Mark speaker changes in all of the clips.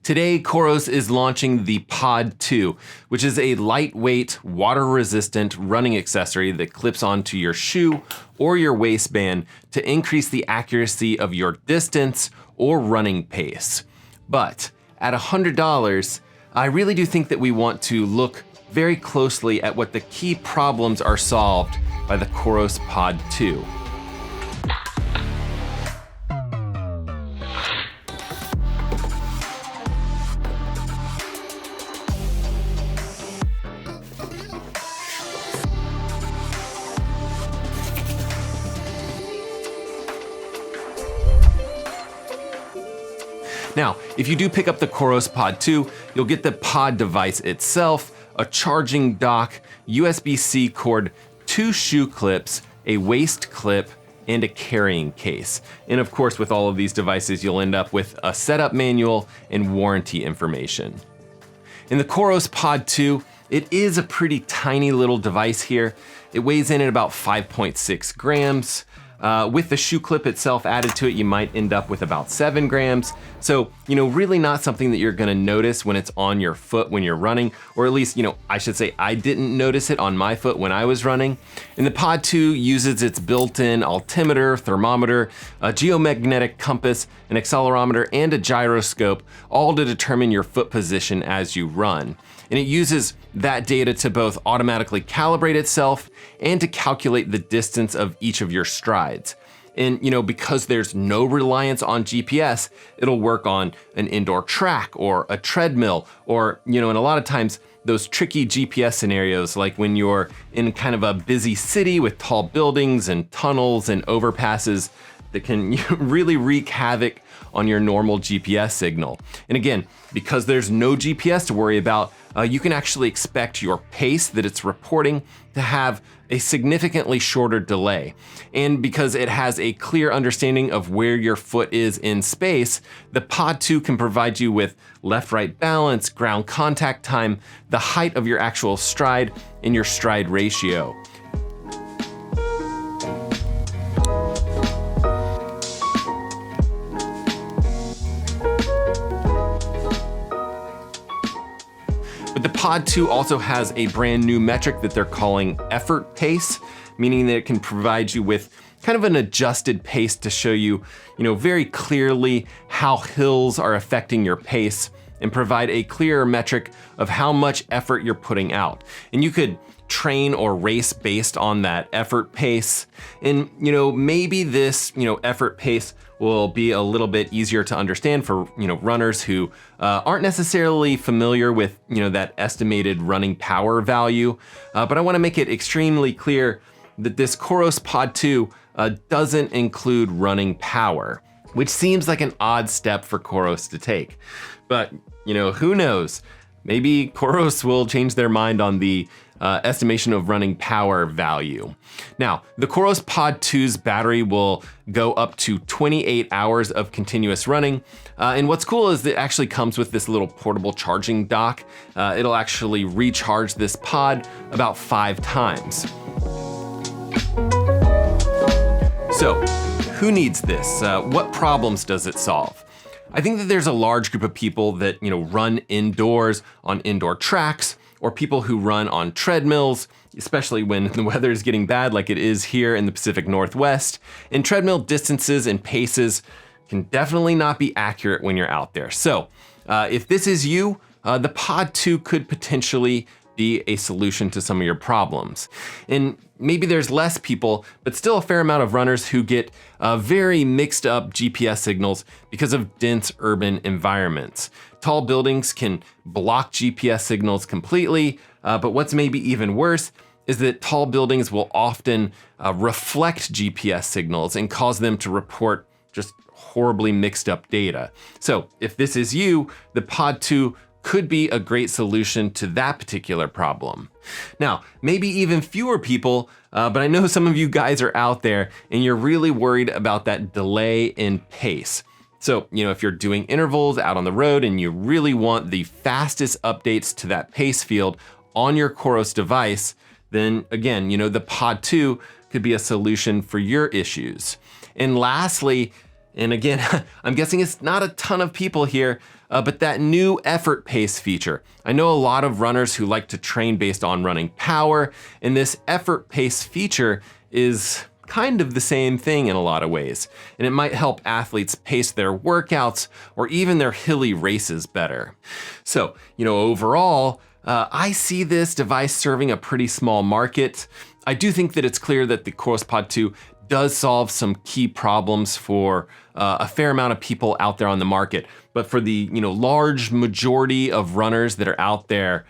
Speaker 1: Today, Coros is launching the Pod 2, which is a lightweight, water-resistant running accessory that clips onto your shoe or your waistband to increase the accuracy of your distance or running pace. But at $100, I really do think that we want to look very closely at what the key problems are solved by the Coros Pod 2. Now, if you do pick up the Coros Pod 2, you'll get the pod device itself, a charging dock, USB-C cord, 2 shoe clips, a waist clip, and a carrying case. And of course, with all of these devices, you'll end up with a setup manual and warranty information. In the Coros Pod 2, it is a pretty tiny little device here. It weighs in at about 5.6 grams. With the shoe clip itself added to it, you might end up with about 7 grams. So, really not something that you're gonna notice when it's on your foot when you're running, or at least, I should say I didn't notice it on my foot when I was running. And the Pod 2 uses its built-in altimeter, thermometer, a geomagnetic compass, an accelerometer, and a gyroscope, all to determine your foot position as you run. And it uses that data to both automatically calibrate itself and to calculate the distance of each of your strides. And because there's no reliance on GPS, it'll work on an indoor track or a treadmill, or, and a lot of times those tricky GPS scenarios, like when you're in kind of a busy city with tall buildings and tunnels and overpasses that can really wreak havoc on your normal GPS signal. And again, because there's no GPS to worry about, you can actually expect your pace that it's reporting to have a significantly shorter delay. And because it has a clear understanding of where your foot is in space, the Pod 2 can provide you with left-right balance, ground contact time, the height of your actual stride, and your stride ratio. But the Pod 2 also has a brand new metric that they're calling effort pace, meaning that it can provide you with kind of an adjusted pace to show you, very clearly how hills are affecting your pace and provide a clearer metric of how much effort you're putting out. And you could train or race based on that effort pace. And, maybe this, effort pace will be a little bit easier to understand for, runners who aren't necessarily familiar with, that estimated running power value. But I want to make it extremely clear that this Coros Pod 2 doesn't include running power, which seems like an odd step for Coros to take. But, who knows? Maybe Coros will change their mind on the estimation of running power value. Now, the Coros Pod 2's battery will go up to 28 hours of continuous running. And what's cool is that it actually comes with this little portable charging dock. It'll actually recharge this pod about 5 times. So, who needs this? What problems does it solve? I think that there's a large group of people that, run indoors on indoor tracks, or people who run on treadmills, especially when the weather is getting bad like it is here in the Pacific Northwest. And treadmill distances and paces can definitely not be accurate when you're out there. So if this is you, the Pod 2 could potentially be a solution to some of your problems. And maybe there's less people, but still a fair amount of runners who get very mixed up GPS signals because of dense urban environments. Tall buildings can block GPS signals completely, but what's maybe even worse is that tall buildings will often reflect GPS signals and cause them to report just horribly mixed up data. So if this is you, the Pod 2 could be a great solution to that particular problem. Now, maybe even fewer people, but I know some of you guys are out there and you're really worried about that delay in pace. So, if you're doing intervals out on the road and you really want the fastest updates to that pace field on your Coros device, then again, the Pod 2 could be a solution for your issues. And lastly, and again, I'm guessing it's not a ton of people here, but that new effort pace feature. I know a lot of runners who like to train based on running power, and this effort pace feature is kind of the same thing in a lot of ways, and it might help athletes pace their workouts or even their hilly races better. So, overall, I see this device serving a pretty small market. I do think that it's clear that the Coros Pod 2 does solve some key problems for a fair amount of people out there on the market. But for the large majority of runners that are out there,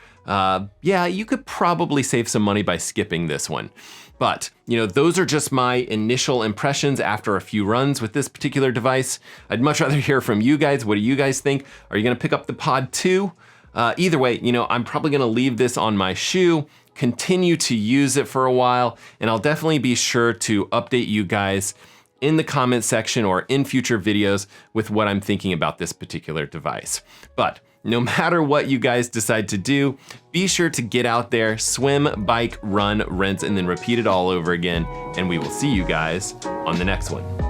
Speaker 1: yeah, you could probably save some money by skipping this one. But, those are just my initial impressions after a few runs with this particular device. I'd much rather hear from you guys. What do you guys think? Are you gonna pick up the Pod 2? Either way, I'm probably gonna leave this on my shoe, continue to use it for a while, and I'll definitely be sure to update you guys in the comment section or in future videos with what I'm thinking about this particular device. But no matter what you guys decide to do, be sure to get out there, swim, bike, run, rinse, and then repeat it all over again. And we will see you guys on the next one.